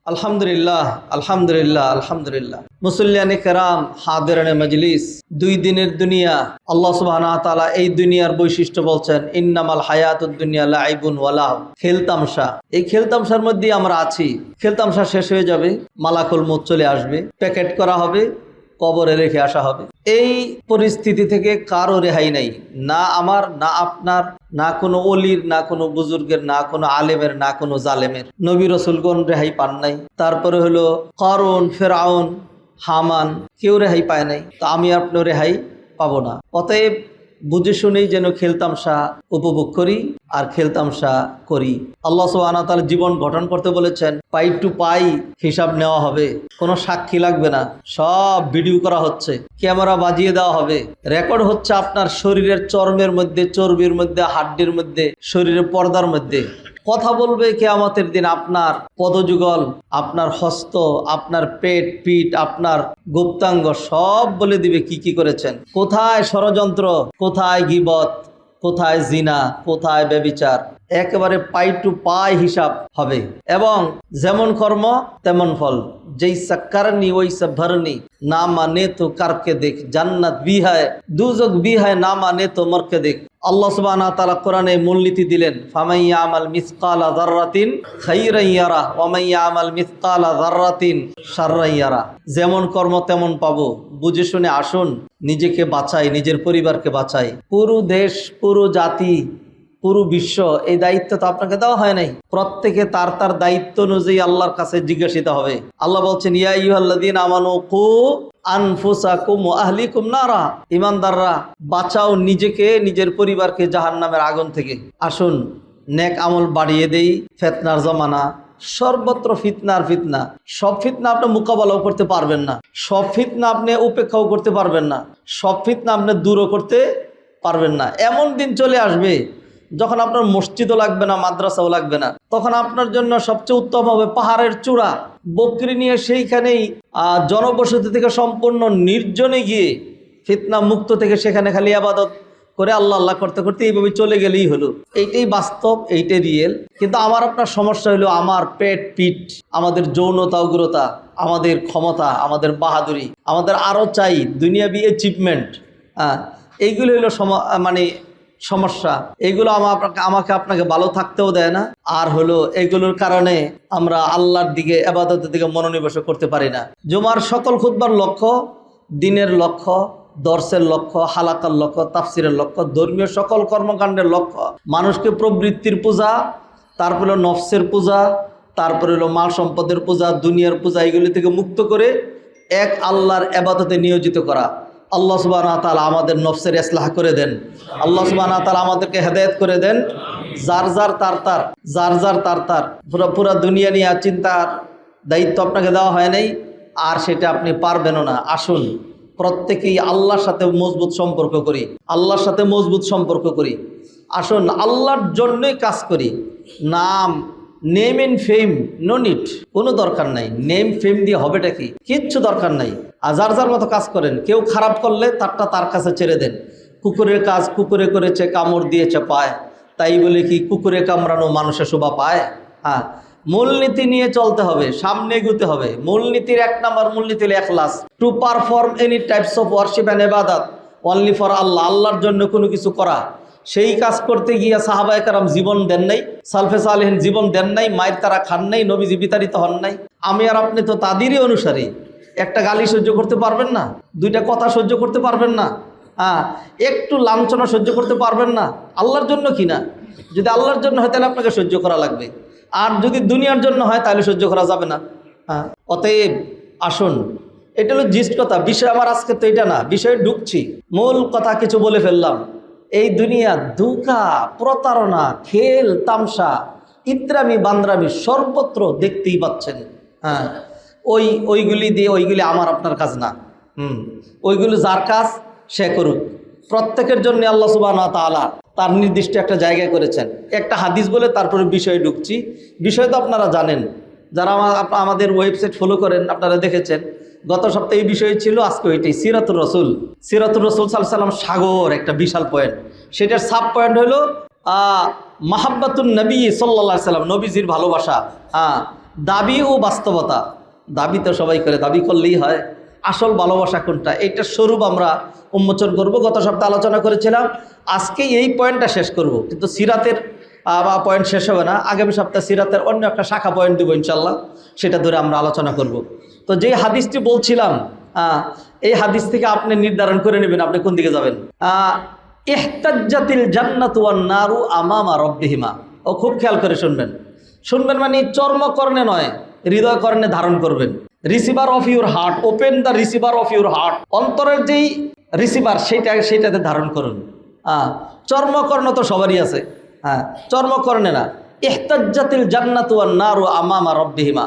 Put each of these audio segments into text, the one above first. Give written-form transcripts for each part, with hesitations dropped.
আলহামদুলিল্লাহ আলহামদুলিল্লাহ আলহামদুলিল্লাহ মুসল্লিয়ানে কেরাম হাদিরানে মজলিস। দুই দিনের দুনিয়া, আল্লাহ সুবহানাহু ওয়া তাআলা এই দুনিয়ার বৈশিষ্ট্য বলছেন ইন্নামাল হায়াতুদ দুনিয়া লাইবুন ওয়া লাহব। খেলতামশা, এই খেলতামশার মধ্যেই আমরা আছি। খেলতামশা শেষ হয়ে যাবে, মালাকুল মউত চলে আসবে, প্যাকেট করা হবে, কবরে রেখে আসা হবে। এই পরিস্থিতি থেকে কারো রেহাই নাই, না আমার, না আপনার, না কোনো অলির, না কোনো বুজুর্গের, না কোনো আলেমের, না কোনো জালেমের। নবী রসুলগণ রেহাই পান নাই। তারপরে হলো কারুন, ফেরাউন, হামান, কেউ রেহাই পায় নাই। তো আমি আপনি রেহাই পাবো না। অতএব বুঝে শুনেই যেন খেলতামশা উপভোগ করি আর খেলতামশা করি। আল্লাহ সুবহানাহু ওয়া তাআলা জীবন গঠন করতে বলেছেন, পাই টু পাই হিসাব নেওয়া হবে, কোনো সাক্ষী লাগবে না, সব ভিডিও করা হচ্ছে, ক্যামেরা বাজিয়ে দেওয়া হবে, রেকর্ড হচ্ছে আপনার শরীরের চর্মের মধ্যে, চর্বির মধ্যে, হাড্ডির মধ্যে, শরীরের পর্দার মধ্যে। কথা বলবে কিয়ামতের দিন আপনার পদযুগল, আপনার হস্ত, আপনার পেট, পিঠ, আপনার গুপ্তাঙ্গ সব বলে দিবে কি কি করেছেন। কোথায় ষড়যন্ত্র, কোথায় গীবত, কোথায় জিনা, কোথায় ব্যভিচার, একেবারে পাই টু পাই হিসাব হবে। এবং যেমন কর্ম তেমন ফল। যেই সাক্কারনি ওই ভরনি, না মানে তো কারকে দেখ, জান্নাত ভি হ্যায় দুজক ভি হ্যায়, না মানে তো মরকে দেখ। আল্লাহ সুবহানাহু ওয়া তাআলা কোরআনে মূলনীতি দিলেন, ফামান ইয়ামাল মিসকালা যাররাতিন খাইরান ইয়ারা ওয়া মান ইয়ামাল মিসকালা যাররাতিন শাররান ইয়ারা। যেমন কর্ম তেমন পাবো, বুঝে শুনে আসুন, নিজেকে বাঁচাই, নিজের পরিবারকে বাঁচাই। পুরো দেশ, পুরো জাতি, পুরো বিশ্ব, এই দায়িত্ব তো আপনাকে দেওয়া হয় নাই। প্রত্যেকে তার তার দায়িত্ব অনুযায়ী আল্লাহর কাছে জিজ্ঞাসিত হবে। আল্লাহ বলছেন, ইয়া আইয়ুহাল্লাযীনা আমানু কু আনফুসাকুম ওয়া আহলিকুম নারা। ঈমানদাররা বাঁচাও নিজেকে, নিজের পরিবারকে জাহান্নামের আগুন থেকে। আসুন নেক আমল বাড়িয়ে দেই। ফিতনার জামানা, সর্বত্র ফিতনার ফিতনা। সব ফিতনা আপনি মোকাবেলাও করতে পারবেন না, সব ফিতনা আপনি উপেক্ষাও করতে পারবেন না, সব ফিতনা আপনি দূরও করতে পারবেন না। এমন দিন চলে আসবে যখন আপনার মসজিদও লাগবে না, মাদ্রাসাও লাগবে না। তখন আপনার জন্য সবচেয়ে উত্তম হবে পাহাড়ের চূড়া, বকরি নিয়ে সেইখানেই জনবসতি থেকে সম্পূর্ণ নির্জনে গিয়ে ফিতনা মুক্ত থেকে সেখানে খালি ইবাদত করে আল্লাহ আল্লাহ করতে করতে এইভাবে চলে গেলেই হলো। এইটাই বাস্তব, এইটাই রিয়েল। কিন্তু আমার আপনার সমস্যা হলো আমার পেট, পিঠ, আমাদের যৌনতা, উগ্রতা, আমাদের ক্ষমতা, আমাদের বাহাদুরি, আমাদের আরও চাই দুনিয়াবি অ্যাচিভমেন্ট। এইগুলো হলো সমস্যা। এগুলো আমাকে আপনাকে ভালো থাকতেও দেয় না। আর হলো এগুলোর কারণে আমরা আল্লাহর দিকে, ইবাদতের দিকে মনোনিবেশ করতে পারি না। জুমার সকল খুতবার লক্ষ্য, দিনের লক্ষ্য, দর্শের লক্ষ্য, হালাকার লক্ষ্য, তাফসিরের লক্ষ্য, ধর্মীয় সকল কর্মকাণ্ডের লক্ষ্য মানুষকে প্রবৃত্তির পূজা, তারপরে নফসের পূজা, তারপরে হলো মাল সম্পদের পূজা, দুনিয়ার পূজা, এগুলি থেকে মুক্ত করে এক আল্লাহর ইবাদতে নিয়োজিত করা। আল্লাহ সুবহানাহু ওয়া তাআলা আমাদের নফসের ইসলাহ করে দেন। আল্লাহ সুবহানাহু ওয়া তাআলা আমাদেরকে হেদায়েত করে দেন। যার যার তার পুরা দুনিয়া নিয়ে চিন্তার দায়িত্ব আপনাকে দেওয়া হয় নাই, আর সেটা আপনি পারবেনও না। আসুন প্রত্যেকেই আল্লাহর সাথে মজবুত সম্পর্ক করি, আল্লাহর সাথে মজবুত সম্পর্ক করি। আসুন আল্লাহর জন্যই কাজ করি। Name and fame no need, কোনো দরকার নাই। নেম ফেম দিয়ে হবেটা কি? কিচ্ছু দরকার নাই। আর যার যার মতো কাজ করেন। কেউ খারাপ করলে তারটা তার কাছে ছেড়ে দেন। কুকুরের কাজ কুকুরে করেছে, কামড় দিয়েছে পায়, তাই বলে কি কুকুরে কামড়ানো মানুষের শোভা পায়? মূলনীতি নিয়ে চলতে হবে, সামনে এগোতে হবে। মূলনীতির 1 নম্বর মূলনীতি হলো ইখলাস। To perform any types of warship and ইবাদত অনলি ফর আল্লাহ, আল্লাহর জন্য কোনো কিছু করা। সেই কাজ করতে গিয়ে সাহাবায়ে কেরাম জীবন দেন নাই, সালফে সালেহিন জীবন দেন নাই, মায়ের তারা খান নাই, নবীজি বিতাড়িত হন নাই। আমি আর আপনি তো তাদেরই অনুসারী। একটা গালি সহ্য করতে পারবেন না, 2টা কথা সহ্য করতে পারবেন না, একটু লাঞ্ছনা সহ্য করতে পারবেন না। আল্লাহর জন্য কি না? যদি আল্লাহর জন্য হয় তাহলে আপনাকে সহ্য করা লাগবে, আর যদি দুনিয়ার জন্য হয় তাহলে সহ্য করা যাবে না। অতএব আসুন, এটা হলো জিস্ট কথা। বিষয় আমার আজকে তো এটা না, বিষয়ে ঢুকছি। মূল কথা কিছু বলে ফেললাম। এই দুনিয়া ধোঁকা, প্রতারণা, খেল তামসা, ইত্রামি বান্দ্রামি সর্বত্র দেখতেই পাচ্ছেন। ওইগুলি আমার আপনার কাজ না। ওইগুলো যার কাজ সে করুক। প্রত্যেকের জন্য আল্লাহ সুবহানাহু ওয়া তাআলা তার নির্দিষ্ট একটা জায়গায় করেছেন। একটা হাদিস বলে তারপরে বিষয়ে ঢুকছি। বিষয় তো আপনারা জানেন, যারা আমাদের ওয়েবসাইট ফলো করেন আপনারা দেখেছেন। গত সপ্তাহে এই বিষয় ছিল, আজকে ওইটাই সিরাতুর রসুল। সিরাতুর রসুল সাল্লাল্লাহু আলাইহি ওয়াসাল্লাম সাগর, একটা বিশাল পয়েন্ট। সেটার সাব পয়েন্ট হলো মাহাব্বাতুন নবী সাল্লাল্লাহু আলাইহি ওয়াসাল্লাম, নবীজির ভালোবাসা। দাবি ও বাস্তবতা। দাবি তো সবাই করে, দাবি করলেই হয়। আসল ভালোবাসা কোনটা, এইটার স্বরূপ আমরা উন্মোচন করব। গত সপ্তাহে আলোচনা করেছিলাম, আজকে এই পয়েন্টটা শেষ করব, কিন্তু সিরাতের পয়েন্ট শেষ হবে না। আগামী সপ্তাহে সিরাতের অন্য একটা শাখা পয়েন্ট দেবো ইনশাল্লাহ, সেটা ধরে আমরা আলোচনা করব। তো যে হাদিসটি বলছিলাম, এই হাদিস থেকে আপনি নির্ধারণ করে নেবেন আপনি কোন দিকে যাবেন। ইহতাজ্জাতিল জান্নাতু ওয়ান নারু আমামা রাব্বিহিমা। ও খুব খেয়াল করে শুনবেন, শুনবেন মানে চর্মকর্ণে নয়, হৃদয় কর্ণে ধারণ করবেন। Receiver of your heart, open the receiver of your heart. অন্তরের যেই রিসিভার সেইটাতে ধারণ করুন। চর্মকর্ণ তো সবারই আছে, চর্মকর্ণে না। ইহতাজ্জাতিল জান্নাতু ওয়ান নারু আমামা রাব্বিহিমা।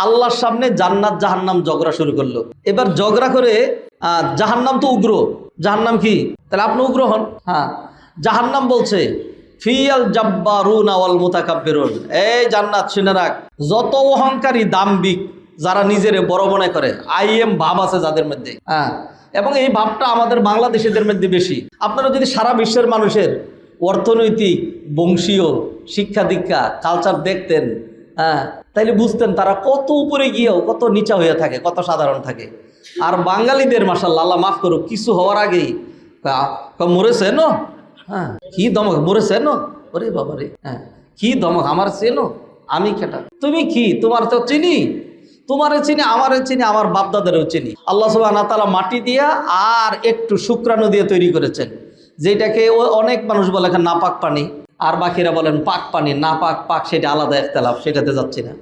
আল্লাহর সামনে জান্নাত জাহান্নাম ঝগড়া শুরু করলো। এবার ঝগড়া করে, জাহান্নাম তো উগ্র, জাহান্নাম কি, তাহলে আপনি উগ্র হন। জাহান্নাম বলছে ফিয়াল জাব্বারুনা ওয়াল মুতাকাব্বিরুন। এই জান্নাত শুনে রাখ, যত অহংকারী দাম্ভিক যারা নিজেরে বড় মনে করে, আইএম ভাব আছে যাদের মধ্যে, এবং এই ভাবটা আমাদের বাংলাদেশিদের মধ্যে বেশি। আপনারা যদি সারা বিশ্বের মানুষের অর্থনৈতিক, বংশীয়, শিক্ষা দীক্ষা, কালচার দেখতেন, তাইলে বুঝতেন তারা কত উপরে গিয়েও কত নিচা হয়ে থাকে, কত সাধারণ থাকে। আর বাঙালিদের মাশাআল্লাহ, আল্লাহ মাফ করুক, কিছু হওয়ার আগেই মরেছে নো, কি দমক, মরেছে নো, ওরে বাবা রে, কি দমক, আমার চেনো, আমি কেটা, তুমি কি, তোমার তো চিনি, তোমারে চিনি, আমারে চিনি, আমার বাপদাদারেও চিনি। আল্লাহ সুবহানাহু ওয়া তাআলা মাটি দিয়া আর একটু শুক্রাণু দিয়ে তৈরি করেছেন, যেটাকে অনেক মানুষ বলে এখন নাপাক পানি, আর বাকিরা বলেন পাক পানি। নাপাক পাক সেটা আলাদা ইখতিলাফ, সেটাতে যাচ্ছি না।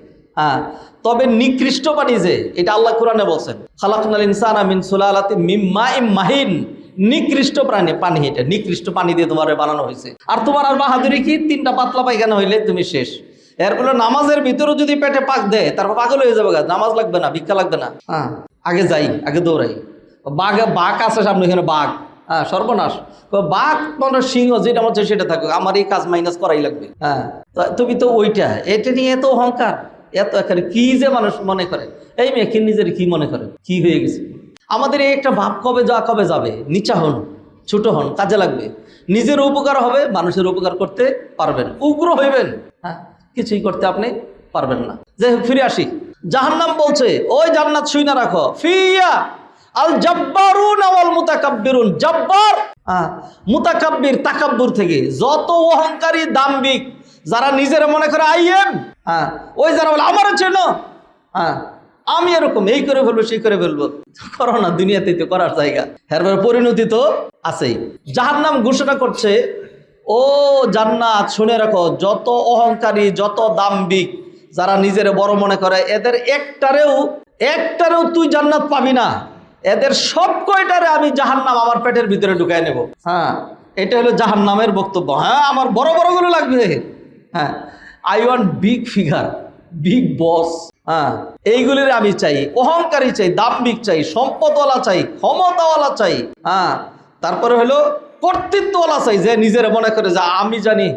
তবে নিকৃষ্ট পানি যে, এটা আল্লাহ কোরআনে বলছেন, খালাকনাল ইনসানা মিন সুলালাতিন মিন মাইন মাহিন। নিকৃষ্ট পানি, এটা নিকৃষ্ট পানি দিয়ে তোমার বানানো হয়েছে। আর তোমার আর বাহাদুরি কি, 3টা পাতলা পায়খানা হইলে তুমি শেষ। এরপরে নামাজের ভিতরেও যদি পেটে পাক দেয়, তারপর পাগল হয়ে যাবে, নামাজ লাগবে না, ভিক্ষা লাগবে না, আগে যাই, আগে দৌড়াই। বাঘ আছে সামনে, এখানে বাঘ, সর্বনাশ। বাঘ মানে সিংহ, যেটা হচ্ছে সেটা থাকবে, আমার এই কাজ মাইনাস করাই লাগবে। তুমি তো ওইটা, এটা নিয়ে এত অহংকার, এত এখানে কি যে মানুষ মনে করে। এই মেয়ে কি নিজের কি মনে করে, কি হয়ে গেছে আমাদের এই একটা ভাব, কবে যাবে। নিচা হন, ছোট হন, কাজে লাগবে, নিজের উপকার হবে, মানুষের উপকার করতে পারবেন। উগ্র হইবেন, কিছুই করতে আপনি পারবেন না। যাই হোক, ফিরে আসি। জাহান্নাম বলছে, ওই জান্নাত শুইনা রাখো, ফিয়া আল জাব্বারুনা ওয়াল মুতাকাব্বিরুন। জাব্বার, মুতাকাব্বির, তাকাব্বুর থেকে যত অহংকারী দাম্ভিক যারা নিজের মনে করে আইএম, ওই যারা বলে আমারও চেনো, আমি এরকম এই করে ফেলবো, সেই করে ফেলবো। করো না, দুনিয়াতে তো করার জায়গা, এর পরিণতি তো আছেই। জাহান্নাম ঘোষণা করছে, ও জান্নাত শুনে রাখো, যত অহংকারী, যত দাম্ভিক যারা নিজের বড় মনে করে, এদের একটারেও তুই জান্নাত পাবি না। এদের সব কয়টারে আমি জাহান্নাম আমার পেটের ভিতরে ঢুকাই নেব। এটা হলো জাহান্নামের বক্তব্য। আমার বড় বড়গুলো লাগবে, I want big figure, big boss, এইগুলির আমি চাই। অহংকারী চাই, দাম্ভিক চাই, সম্পদওয়ালা চাই, ক্ষমতাওয়ালা চাই, তারপরে হলো কর্তৃত্বওয়ালা চাই, যে নিজের মনে করে যে আমি জানি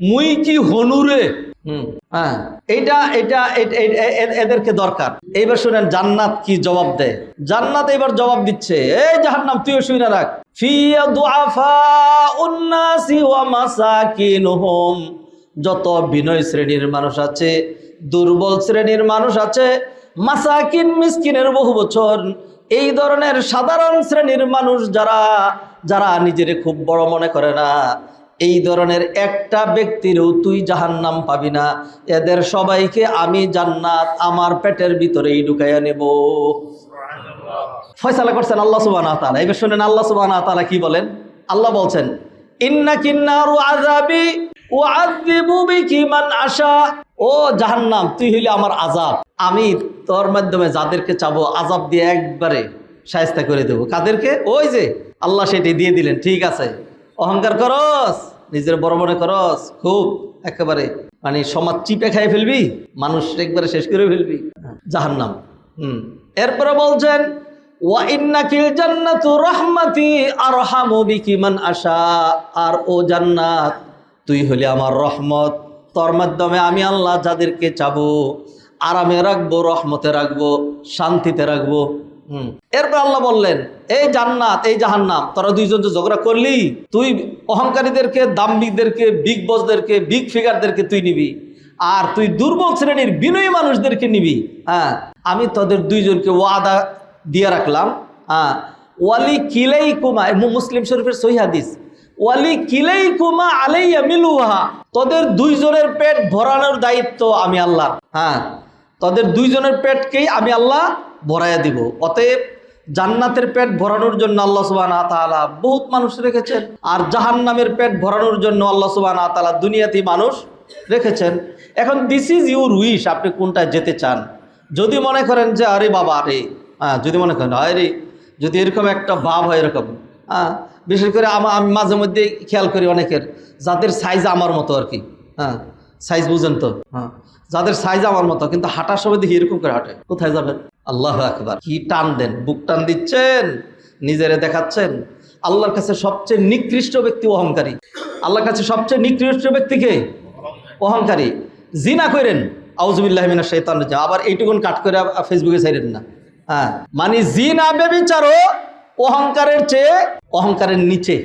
মুই কি হনুরে। এদেরকে দরকার। এইবার শুনেন জান্নাত কি জবাব দেয়। জান্নাত এবার জবাব দিচ্ছে, এই জাহান্নাম তুইও শুনে রাখ, ফিয়া দুআফাউন নাসি ওয়া মাসাকিনুহুম। যত বিনয় শ্রেণীর মানুষ আছে, দুর্বল শ্রেণীর মানুষ আছে, মাসাকিন, মিসকিনের বহু বচন, এই ধরনের সাধারণ শ্রেণীর মানুষ যারা নিজেরে খুব বড় মনে করে না, এই ধরনের একটা ব্যক্তিরও তুই জাহান্নাম পাবি না। এদের সবাইকে আমি জান্নাত আমার পেটের ভিতরেই ঢুকাইয়া নেব। ফয়সালা করছেন আল্লাহ সুবহানাহু ওয়া তাআলা। এবার শুনেন আল্লাহ সুবহানাহু ওয়া তাআলা কি বলেন। আল্লাহ বলছেন, ইন্নাকিন নারু আযাবি উআযযিবু বিকি মান আশা। ও জাহান্নাম, তুই হইলে আমার আযাব, আমি তোর মাধ্যমে যাদেরকে চাবো আযাব দিয়ে একবারে শায়েস্তা করে দেবো। কাদেরকে? ওই যে আল্লাহ সেটি দিয়ে দিলেন। ঠিক আছে, অহংকার করস, নিজের বড় মনে করস, খুব একেবারে মানে সমাজ চিপে খাই ফেলবি, মানুষ একবারে শেষ করে ফেলবি, জাহান্নাম। এরপরে বলছেন, ওয়া ইন্নাকিল জান্নাতু রাহমাতি আরহামু বিকি মান আশা। আর ও জান্নাত, তুই হলে আমার রহমত, তোর মাধ্যমে আমি আল্লাহ যাদেরকে চাবো আরামে রাখবো, রহমতে রাখবো, শান্তিতে রাখবো। এরপর আল্লাহ বললেন, এই জান্নাত, এই জাহান্নাম, তোরা দুইজন যে ঝগড়া করলি, তুই অহংকারীদেরকে, দাম্ভিকদেরকে, বিগ বসদেরকে, বিগ ফিগারদেরকে তুই নিবি, আর তুই দুর্বল শ্রেণীর বিনয়ী মানুষদেরকে নিবি। হ্যাঁ, আমি তোদের দুইজনকে ওয়াদা দিয়ে রাখলাম। হ্যাঁ, ওয়ালি কিলাই কুমা, মুসলিম শরীফের সহিহ হাদিস, ওয়ালি কিলাই কুমা আলাইয়া মিলুহা, তোদের দুইজনের পেট ভরানোর দায়িত্ব আমি আল্লাহ। হ্যাঁ, তোদের দুইজনের পেটকেই আমি আল্লাহ ভরাইয়া দিব। অতএব জান্নাতের পেট ভরানোর জন্য আল্লাহ সুবহানাহু ওয়া তাআলা বহুত মানুষ রেখেছেন, আর জাহান্নামের পেট ভরানোর জন্য আল্লাহ সুবহানাহু ওয়া তাআলা দুনিয়াতেই মানুষ রেখেছেন। এখন দিস ইজ ইউর উইশ, আপনি কোনটায় যেতে চান। যদি মনে করেন যে আরে বাবা আরে, হ্যাঁ, যদি মনে করেন আরে, যদি এরকম একটা ভাব হয় এরকম, হ্যাঁ, বিশেষ করে আমি মাঝে মধ্যে খেয়াল করি অনেকের যাদের সাইজ আমার মতো আর কি, হ্যাঁ, সাইজ বুঝেন তো, হ্যাঁ, যাদের সাইজ আমার মতো কিন্তু হাঁটার সময় দেখি এরকম করে হাঁটে। কোথায় যাবেন? আল্লাহু আকবার, কি টান দেন, বুক টান দিচ্ছেন, নিজেরে দেখাচ্ছেন। আল্লাহর কাছে সবচেয়ে নিকৃষ্ট ব্যক্তি অহংকারী। আল্লাহর কাছে সবচেয়ে নিকৃষ্ট ব্যক্তিকে অহংকারী। জিনা করেন, আউযুবিল্লাহি মিনাশ শাইতানির রাজিম, আবার এইটুকুন কাট করে ফেসবুকে ছাইরেন না। হ্যাঁ, মানে জিনা ব্যভিচারও অহংকারের চেয়ে, অহংকারের নিচে।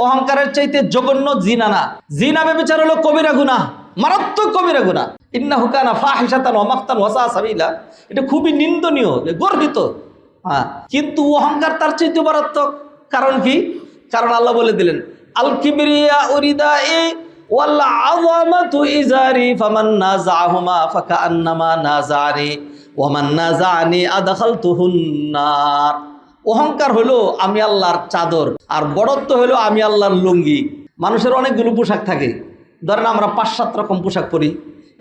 অহংকারের চাইতে জঘন্য জিনা না। জিনা ব্যভিচার হলো কবিরা গুনাহ, মারাত্মক কবিরা গুনাহ। ইন্নাহু কানা ফাহিশাতান ওয়া মাকতান ওয়া সাআ সাবিলা, এটা খুবই নিন্দনীয়, গর্হিত। হ্যাঁ, কিন্তু অহংকার তার চাইতে মারাত্মক। কারণ কি? কারণ আল্লাহ বলে দিলেন, আল কিবরিয়া উরিদাই ওয়াল আযামাতু ইজারি ফামান নাযাহুমা ফাকান্নামা নাযারি ওয়া মান নাযানি আদখালতুহুন নার। অহংকার হলো আমি আল্লাহর চাদর, আর বড়ত্ব হলো আমি আল্লাহর লুঙ্গি। মানুষের অনেকগুলো পোশাক থাকে, ধরেন আমরা 5-7 রকম পোশাক পরি,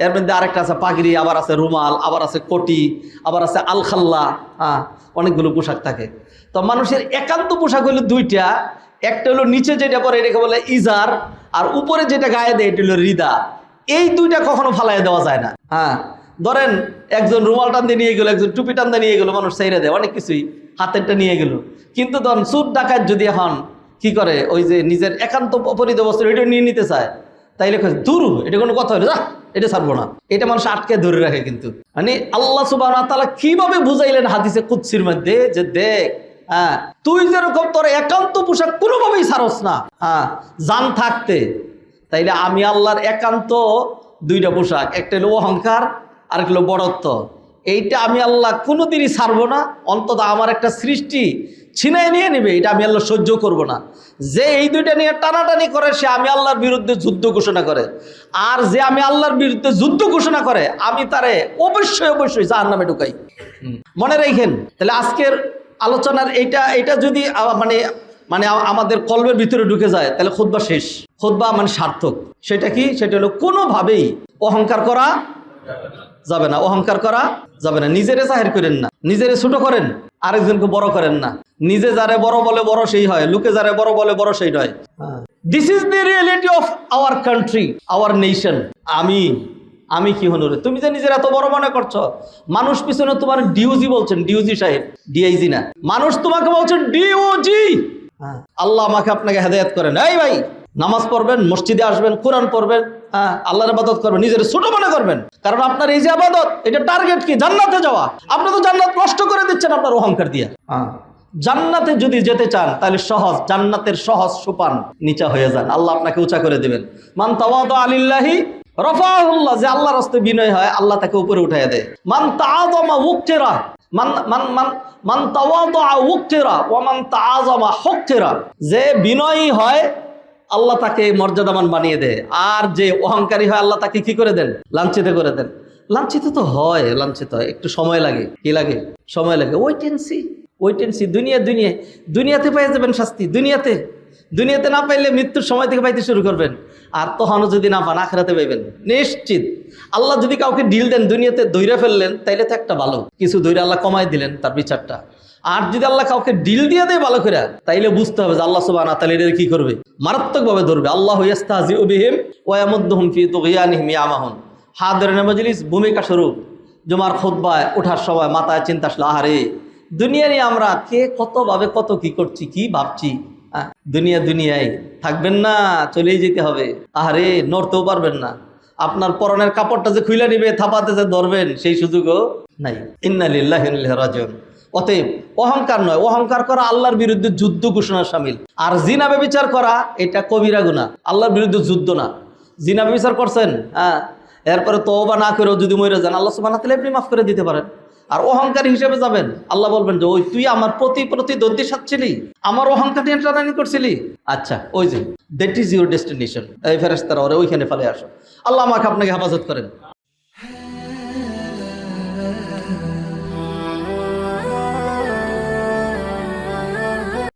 এর মধ্যে আরেকটা আছে পাগড়ি, আবার আছে রুমাল, আবার আছে কোটি, আবার আছে আলখাল্লা। হ্যাঁ, অনেকগুলো পোশাক থাকে। তো মানুষের একান্ত পোশাক হলো দুইটা, একটা হলো নিচে যেটা পরে এটাকে বলে ইজার, আর উপরে যেটা গায়ে দেয় এটা হলো রিদা। এই দুইটা কখনো ফালাই দেওয়া যায় না। হ্যাঁ, ধরেন একজন রুমাল টানতে নিয়ে গেল, একজন টুপি টানতে নিয়ে গেল, মানুষ চাইরে দেয় অনেক কিছুই, হাতেরটা নিয়ে গেল। কিন্তু ধরেন চোর ডাকাত যদি এখন কি করে, ওই যে নিজের একান্ত অপরিহিত বস্ত্র এটা নিয়ে নিতে চায়, তাইলে দূর, এটা কোনো কথা হলো, যা এটা ছাড়বো না, এটা মানুষ আটকে ধরে রাখে। কিন্তু মানে আল্লাহ সুবহানাহু ওয়া তাআলা কিভাবে বুঝাইলেন হাদিসে কুদসির মধ্যে যে দেখ, হ্যাঁ, তুই যেরকম তোর একান্ত পোশাক কোনোভাবেই ছাড়স না, হ্যাঁ, জান থাকতে, তাইলে আমি আল্লাহর একান্ত দুইটা পোশাক, একটা হলো অহংকার, আর হলো বড়ত্ব। এইটা আমি আল্লাহ কোনোদিনই ছাড়বো না। অন্তত আমার একটা সৃষ্টি ছিনাই নিয়ে নেবে, এটা আমি আল্লাহ সহ্য করব না। যে এই দুইটা নিয়ে টানাটানি করে সে আমি আল্লাহর বিরুদ্ধে যুদ্ধ ঘোষণা করে, আর যে আমি আল্লাহর বিরুদ্ধে যুদ্ধ ঘোষণা করে আমি তারে অবশ্যই অবশ্যই জাহান্নামে ঢুকাই। মনে রাখেন, তাহলে আজকের আলোচনার এইটা যদি মানে আমাদের কলবের ভিতরে ঢুকে যায়, তাহলে খুতবা শেষ, খুতবা মানে সার্থক। সেটা কি? সেটা হলো কোনোভাবেই অহংকার করা যাবে না, অহংকার করা যাবে না। নিজেরে জাহির করেন না, নিজেরে ছোট করেন, আরেকজনকে বড় করেন না। নিজে যারে বড় বলে বড় সেই হয়, লোকে যারে বড় বলে বড় সেই নয়। This is the reality of our country, hour nation. আমি কি হনুরে, তুমি যে নিজের এত বড় মনে করছো, মানুষ পিছনে তোমার ডিউজি বলছেন, ডিউজি সাহেব, ডিআইজি না, মানুষ তোমাকে বলছেন ডিওজি। আল্লাহ আমাকে আপনাকে হেদায়েত করেন। এই ভাই, নামাজ পড়বেন, মসজিদে আসবেন, কোরআন পড়বেন, হ্যাঁ, আল্লাহর ইবাদত করবেন, নিজের ছোট মনে করবেন। কারণ আপনার এই যে ইবাদত, এটা টার্গেট কি? জান্নাতে যাওয়া। আপনি তো জান্নাত নষ্ট করে দিচ্ছেন আপনার অহংকার দিয়ে। জান্নাতে যদি যেতে চান তাহলে সহজ, জান্নাতের সহজ সোপান নিচা হয়ে যান, আল্লাহ আপনাকে উঁচা করে দেবেন। মান তাওয়াদা লিল্লাহি রাফাহুল্লাহ, যে আল্লাহর রাস্তে বিনয় হয় আল্লাহ তাকে উপরে উঠাইয়া দেয়। মান তাআযামা ওয়াক্তিরা, মান তাওয়াদা ওয়াক্তিরা ওয়া মান তাআযামা হুক্তিরা, যে বিনয়ী হয় আল্লাহ তাকে মর্যাদাবান বানিয়ে দেয়, আর যে অহংকারী হয় আল্লাহ তাকে কি করে দেন? লাঞ্ছিত করে দেন। লাঞ্ছিত তো হয়, লাঞ্ছিত হয়, একটু সময় লাগে। কি লাগে? সময় লাগে। Wait and see. দুনিয়াতে পেয়ে যাবেন শাস্তি। দুনিয়াতে না পাইলে মৃত্যুর সময় থেকে পাইতে শুরু করবেন, আর তখনও যদি না পান আখিরাতে পাইবেন নিশ্চিত। আল্লাহ যদি কাউকে ডিল দেন, দুনিয়াতে দৈরা ফেললেন, তাইলে তো একটা ভালো কিছু দৈরা আল্লাহ কমাই দিলেন তার বিচারটা। আর যদি আল্লাহ কাউকে ডিল দিয়ে দেয় ভালো করে, তাইলে বুঝতে হবে যে আল্লাহ সুবহানাহু ওয়া তাআলা এদের কি করবে? মারাত্মকভাবে ধরবে। আল্লাহু ইস্তাহজিউ বিহিম ওয়া ইয়ামুদ্দুহুম ফি তুগয়ানিহিম ইয়ামাহুন। হাদিরিনে মজলিস, ভূমিকা স্বরূপ জুমার খুতবায় ওঠার সময় মাথায় চিন্তা আসলো, আহারে দুনিয়া নিয়ে আমরা কে কতভাবে কত কি করছি, কি ভাবছি। দুনিয়ায় থাকবেন না, চলেই যেতে হবে। আহারে নড়তেও পারবেন না। আপনার পরনের কাপড়টা যে খুলে নিবে, থাপাতে যে ধরবেন সেই সুযোগও নাই। ইন্না লিল্লাহি ওয়া ইন্না ইলাইহি রাজিউন। অতএব অহংকার নয়, অহংকার করা আল্লাহর বিরুদ্ধে যুদ্ধ ঘোষণা শামিল। আর জিনা ব্যভিচার করা এটা কবিরা গুনাহ, আল্লাহর বিরুদ্ধে যুদ্ধ না। জিনা বিচার করছেন, হ্যাঁ, এরপরে তওবা না করেও যদি মরে যান, আল্লাহ সুবহানাহু ওয়া তাআলা এমনি মাফ করে দিতে পারেন। আর অহংকারী হিসেবে যাবেন, আল্লাহ বলবেন যে ওই তুই আমার প্রতি দর্দি সাচ্ছিলি, আমার অহংকার নিয়ে টানানি করছিলি, আচ্ছা ওই যে দ্যাট ইজ ইউর ডেস্টিনেশন, এই ফেরেশতারা ওরে ওইখানে ফেলে আসো। আল্লাহ আমাকে আপনাকে হেফাজত করেন।